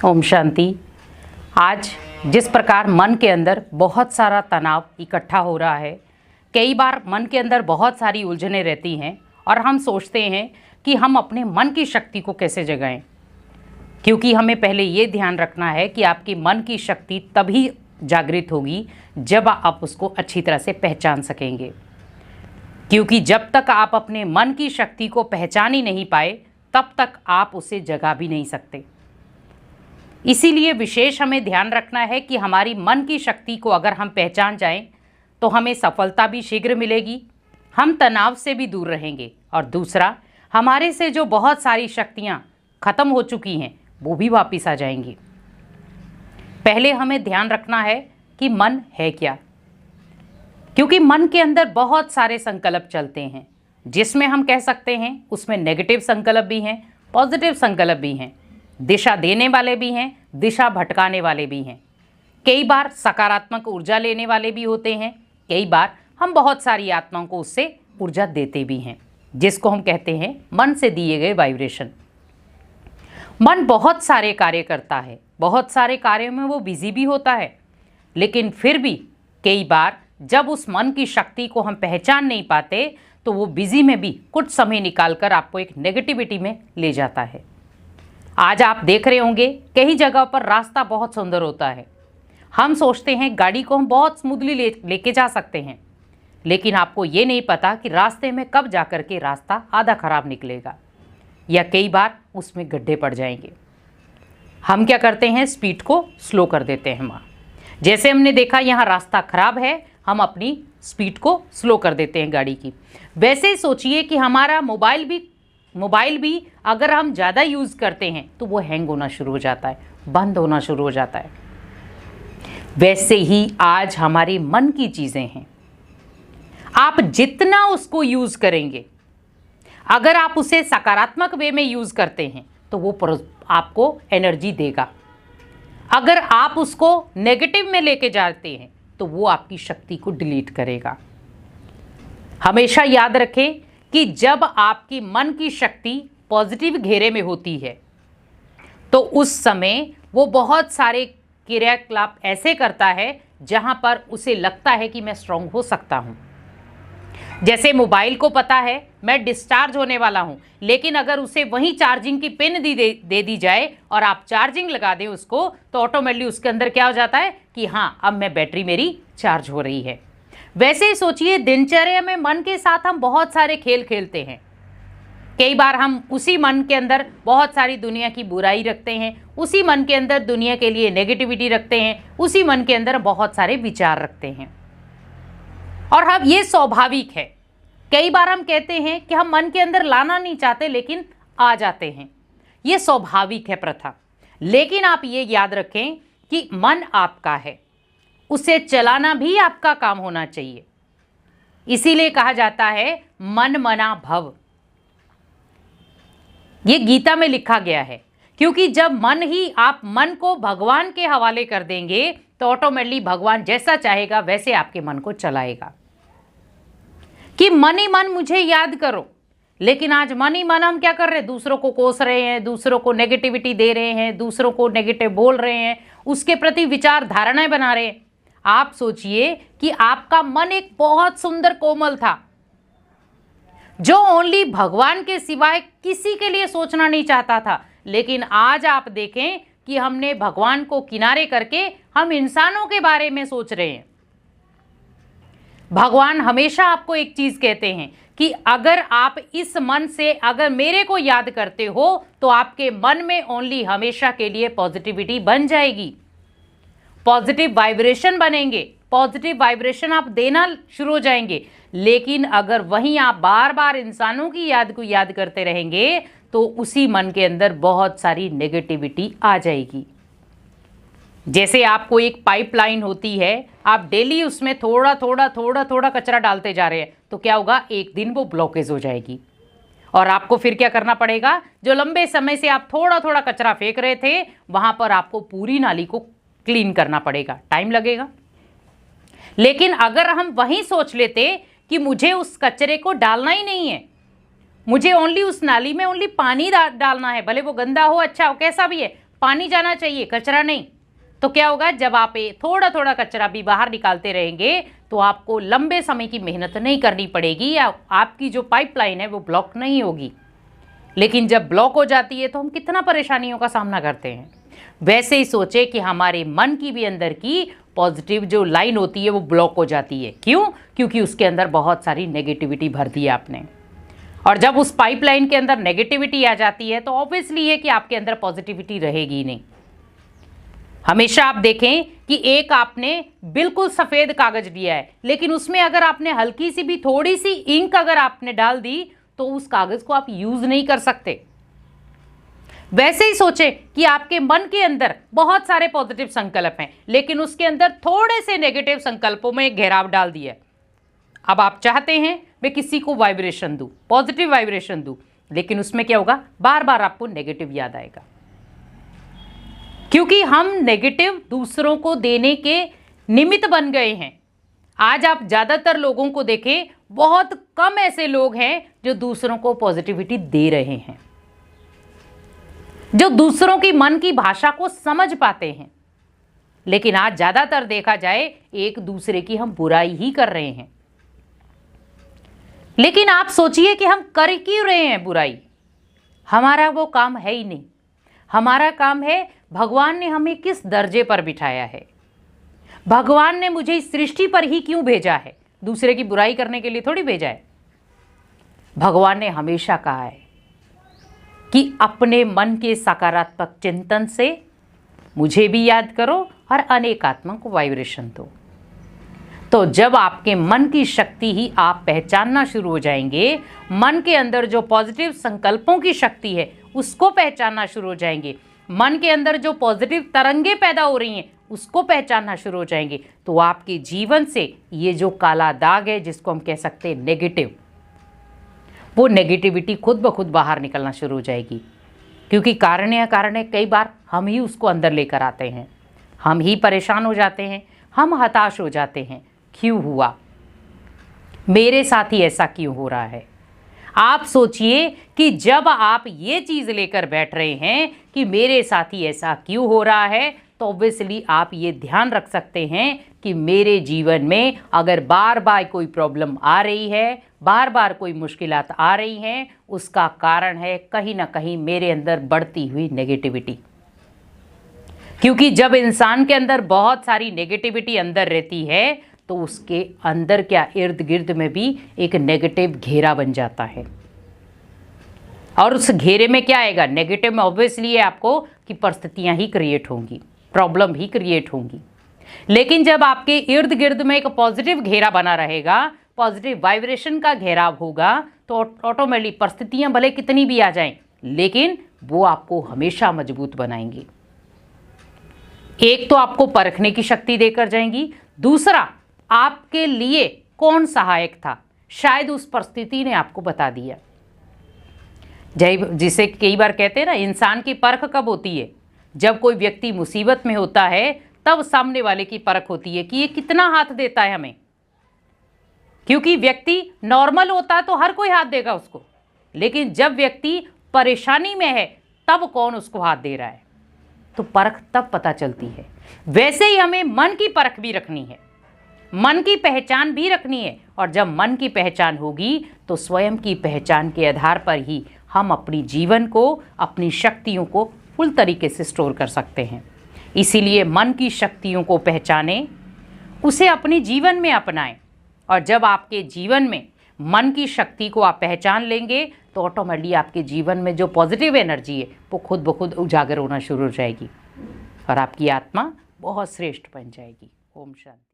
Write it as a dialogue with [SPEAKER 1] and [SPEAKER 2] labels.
[SPEAKER 1] ओम शांति। आज जिस प्रकार मन के अंदर बहुत सारा तनाव इकट्ठा हो रहा है, कई बार मन के अंदर बहुत सारी उलझनें रहती हैं और हम सोचते हैं कि हम अपने मन की शक्ति को कैसे जगाएं। क्योंकि हमें पहले ये ध्यान रखना है कि आपकी मन की शक्ति तभी जागृत होगी जब आप उसको अच्छी तरह से पहचान सकेंगे। क्योंकि जब तक आप अपने मन की शक्ति को पहचान ही नहीं पाए तब तक आप उसे जगा भी नहीं सकते। इसीलिए विशेष हमें ध्यान रखना है कि हमारी मन की शक्ति को अगर हम पहचान जाएं तो हमें सफलता भी शीघ्र मिलेगी, हम तनाव से भी दूर रहेंगे और दूसरा, हमारे से जो बहुत सारी शक्तियां खत्म हो चुकी हैं वो भी वापस आ जाएंगी। पहले हमें ध्यान रखना है कि मन है क्या, क्योंकि मन के अंदर बहुत सारे संकल्प चलते हैं, जिसमें हम कह सकते हैं उसमें नेगेटिव संकल्प भी हैं, पॉजिटिव संकल्प भी हैं, दिशा देने वाले भी हैं, दिशा भटकाने वाले भी हैं। कई बार सकारात्मक ऊर्जा लेने वाले भी होते हैं, कई बार हम बहुत सारी आत्माओं को उससे ऊर्जा देते भी हैं, जिसको हम कहते हैं मन से दिए गए वाइब्रेशन। मन बहुत सारे कार्य करता है, बहुत सारे कार्यों में वो बिजी भी होता है, लेकिन फिर भी कई बार जब उस मन की शक्ति को हम पहचान नहीं पाते तो वो बिजी में भी कुछ समय निकालकर आपको एक नेगेटिविटी में ले जाता है। आज आप देख रहे होंगे कई जगह पर रास्ता बहुत सुंदर होता है, हम सोचते हैं गाड़ी को हम बहुत स्मूथली लेके जा सकते हैं, लेकिन आपको ये नहीं पता कि रास्ते में कब जाकर के रास्ता आधा खराब निकलेगा या कई बार उसमें गड्ढे पड़ जाएंगे। हम क्या करते हैं, स्पीड को स्लो कर देते हैं। जैसे हमने देखा यहाँ रास्ता खराब है, हम अपनी स्पीड को स्लो कर देते हैं गाड़ी की। वैसे ही सोचिए कि हमारा मोबाइल भी अगर हम ज़्यादा यूज़ करते हैं तो वो हैंग होना शुरू हो जाता है, बंद होना शुरू हो जाता है। वैसे ही आज हमारे मन की चीज़ें हैं, आप जितना उसको यूज़ करेंगे, अगर आप उसे सकारात्मक वे में यूज़ करते हैं तो वो आपको एनर्जी देगा। अगर आप उसको नेगेटिव में लेके जाते हैं तो वो आपकी शक्ति को डिलीट करेगा। हमेशा याद रखें कि जब आपकी मन की शक्ति पॉजिटिव घेरे में होती है तो उस समय वो बहुत सारे क्रियाकलाप ऐसे करता है जहां पर उसे लगता है कि मैं स्ट्रांग हो सकता हूं। जैसे मोबाइल को पता है मैं डिस्चार्ज होने वाला हूं, लेकिन अगर उसे वहीं चार्जिंग की पिन दे दी जाए और आप चार्जिंग लगा दें उसको, तो ऑटोमेटिकली उसके अंदर क्या हो जाता है कि हाँ, अब मैं बैटरी मेरी चार्ज हो रही है। वैसे ही सोचिए, दिनचर्या में मन के साथ हम बहुत सारे खेल खेलते हैं। कई बार हम उसी मन के अंदर बहुत सारी दुनिया की बुराई रखते हैं, उसी मन के अंदर दुनिया के लिए नेगेटिविटी रखते हैं, उसी मन के अंदर बहुत सारे विचार रखते हैं। और अब ये स्वाभाविक है। कई बार हम कहते हैं कि हम मन के अंदर लाना नहीं चाहते लेकिन आ जाते हैं, ये स्वाभाविक है प्रथा। लेकिन आप ये याद रखें कि मन आपका है, उसे चलाना भी आपका काम होना चाहिए। इसीलिए कहा जाता है मन मना भव, ये गीता में लिखा गया है। क्योंकि जब आप मन को भगवान के हवाले कर देंगे तो ऑटोमेटिकली भगवान जैसा चाहेगा वैसे आपके मन को चलाएगा। कि मन ही मन मुझे याद करो, लेकिन आज मन ही मन हम क्या कर रहे हैं, दूसरों को कोस रहे हैं, दूसरों को नेगेटिविटी दे रहे हैं, दूसरों को नेगेटिव बोल रहे हैं, उसके प्रति विचार धारणाएं बना रहे हैं। आप सोचिए कि आपका मन एक बहुत सुंदर कोमल था, जो ओनली भगवान के सिवाय किसी के लिए सोचना नहीं चाहता था, लेकिन आज आप देखें कि हमने भगवान को किनारे करके हम इंसानों के बारे में सोच रहे हैं। भगवान हमेशा आपको एक चीज कहते हैं कि अगर आप इस मन से अगर मेरे को याद करते हो तो आपके मन में ओनली हमेशा के लिए पॉजिटिविटी बन जाएगी, पॉजिटिव वाइब्रेशन बनेंगे, पॉजिटिव वाइब्रेशन आप देना शुरू हो जाएंगे। लेकिन अगर वहीं आप बार बार इंसानों की याद को याद करते रहेंगे तो उसी मन के अंदर बहुत सारी नेगेटिविटी आ जाएगी। जैसे आपको एक पाइपलाइन होती है, आप डेली उसमें थोड़ा थोड़ा कचरा डालते जा रहे हैं, तो क्या होगा, एक दिन वो ब्लॉकेज हो जाएगी और आपको फिर क्या करना पड़ेगा, जो लंबे समय से आप थोड़ा थोड़ा कचरा फेंक रहे थे वहां पर आपको पूरी नाली को क्लीन करना पड़ेगा, टाइम लगेगा। लेकिन अगर हम वहीं सोच लेते कि मुझे उस कचरे को डालना ही नहीं है, मुझे ओनली उस नाली में ओनली पानी डालना है, भले वो गंदा हो अच्छा हो कैसा भी है, पानी जाना चाहिए, कचरा नहीं। तो क्या होगा, जब आप थोड़ा थोड़ा कचरा भी बाहर निकालते रहेंगे तो आपको लंबे समय की मेहनत नहीं करनी पड़ेगी या आपकी जो पाइपलाइन है वो ब्लॉक नहीं होगी। लेकिन जब ब्लॉक हो जाती है तो हम कितना परेशानियों का सामना करते हैं। वैसे ही सोचे कि हमारे मन की भी अंदर की पॉजिटिव जो लाइन होती है वो ब्लॉक हो जाती है। क्यों? क्योंकि उसके अंदर बहुत सारी नेगेटिविटी भर दी है आपने। और जब उस पाइपलाइन के अंदर नेगेटिविटी आ जाती है तो ऑब्वियसली है कि आपके अंदर पॉजिटिविटी रहेगी नहीं। हमेशा आप देखें कि एक आपने बिल्कुल सफेद कागज दिया है, लेकिन उसमें अगर आपने हल्की सी भी थोड़ी सी इंक अगर आपने डाल दी तो उस कागज को आप यूज नहीं कर सकते। वैसे ही सोचे कि आपके मन के अंदर बहुत सारे पॉजिटिव संकल्प हैं, लेकिन उसके अंदर थोड़े से नेगेटिव संकल्पों में घेराव डाल दिया। अब आप चाहते हैं मैं किसी को वाइब्रेशन दूं, पॉजिटिव वाइब्रेशन दूं, लेकिन उसमें क्या होगा, बार बार आपको नेगेटिव याद आएगा। क्योंकि हम नेगेटिव दूसरों को देने के निमित्त बन गए हैं। आज आप ज़्यादातर लोगों को देखें, बहुत कम ऐसे लोग हैं जो दूसरों को पॉजिटिविटी दे रहे हैं, जो दूसरों की मन की भाषा को समझ पाते हैं। लेकिन आज ज़्यादातर देखा जाए एक दूसरे की हम बुराई ही कर रहे हैं। लेकिन आप सोचिए कि हम कर क्यों रहे हैं बुराई? हमारा वो काम है ही नहीं। हमारा काम है, भगवान ने हमें किस दर्जे पर बिठाया है, भगवान ने मुझे इस सृष्टि पर ही क्यों भेजा है? दूसरे की बुराई करने के लिए थोड़ी भेजा है। भगवान ने हमेशा कहा है कि अपने मन के सकारात्मक चिंतन से मुझे भी याद करो और अनेकात्मक वाइब्रेशन दो। तो जब आपके मन की शक्ति ही आप पहचानना शुरू हो जाएंगे, मन के अंदर जो पॉजिटिव संकल्पों की शक्ति है उसको पहचानना शुरू हो जाएंगे, मन के अंदर जो पॉजिटिव तरंगे पैदा हो रही हैं उसको पहचानना शुरू हो जाएंगे, तो आपके जीवन से ये जो काला दाग है जिसको हम कह सकते हैं नेगेटिव, वो नेगेटिविटी खुद ब खुद बाहर निकलना शुरू हो जाएगी। क्योंकि कारण या कारण कई बार हम ही उसको अंदर लेकर आते हैं, हम ही परेशान हो जाते हैं, हम हताश हो जाते हैं। क्यों हुआ? मेरे साथ ही ऐसा क्यों हो रहा है? आप सोचिए कि जब आप ये चीज़ लेकर बैठ रहे हैं कि मेरे साथ ही ऐसा क्यों हो रहा है, तो ऑब्वियसली आप ये ध्यान रख सकते हैं कि मेरे जीवन में अगर बार बार कोई प्रॉब्लम आ रही है, बार बार कोई मुश्किलात आ रही हैं, उसका कारण है कहीं ना कहीं मेरे अंदर बढ़ती हुई नेगेटिविटी। क्योंकि जब इंसान के अंदर बहुत सारी नेगेटिविटी अंदर रहती है तो उसके अंदर क्या, इर्द गिर्द में भी एक नेगेटिव घेरा बन जाता है। और उस घेरे में क्या आएगा? नेगेटिव में ऑब्वियसली है आपको कि परिस्थितियां ही क्रिएट होंगी, प्रॉब्लम ही क्रिएट होंगी। लेकिन जब आपके इर्द गिर्द में एक पॉजिटिव घेरा बना रहेगा, पॉजिटिव वाइब्रेशन का घेराव होगा, तो ऑटोमेटिकली परिस्थितियां भले कितनी भी आ जाएं, लेकिन वो आपको हमेशा मजबूत बनाएंगी। एक तो आपको परखने की शक्ति देकर जाएंगी, दूसरा आपके लिए कौन सहायक था, शायद उस परिस्थिति ने आपको बता दिया। जिसे कई बार कहते हैं ना, इंसान की परख कब होती है? जब कोई व्यक्ति मुसीबत में होता है तब सामने वाले की परख होती है कि ये कितना हाथ देता है हमें। क्योंकि व्यक्ति नॉर्मल होता तो हर कोई हाथ देगा उसको, लेकिन जब व्यक्ति परेशानी में है तब कौन उसको हाथ दे रहा है, तो परख तब पता चलती है। वैसे ही हमें मन की परख भी रखनी है, मन की पहचान भी रखनी है। और जब मन की पहचान होगी तो स्वयं की पहचान के आधार पर ही हम अपनी जीवन को, अपनी शक्तियों को फुल तरीके से स्टोर कर सकते हैं। इसीलिए मन की शक्तियों को पहचानें, उसे अपने जीवन में अपनाएं। और जब आपके जीवन में मन की शक्ति को आप पहचान लेंगे तो ऑटोमेटिकली आपके जीवन में जो पॉजिटिव एनर्जी है वो खुद ब खुद उजागर होना शुरू हो जाएगी और आपकी आत्मा बहुत श्रेष्ठ बन जाएगी। ओम शांति।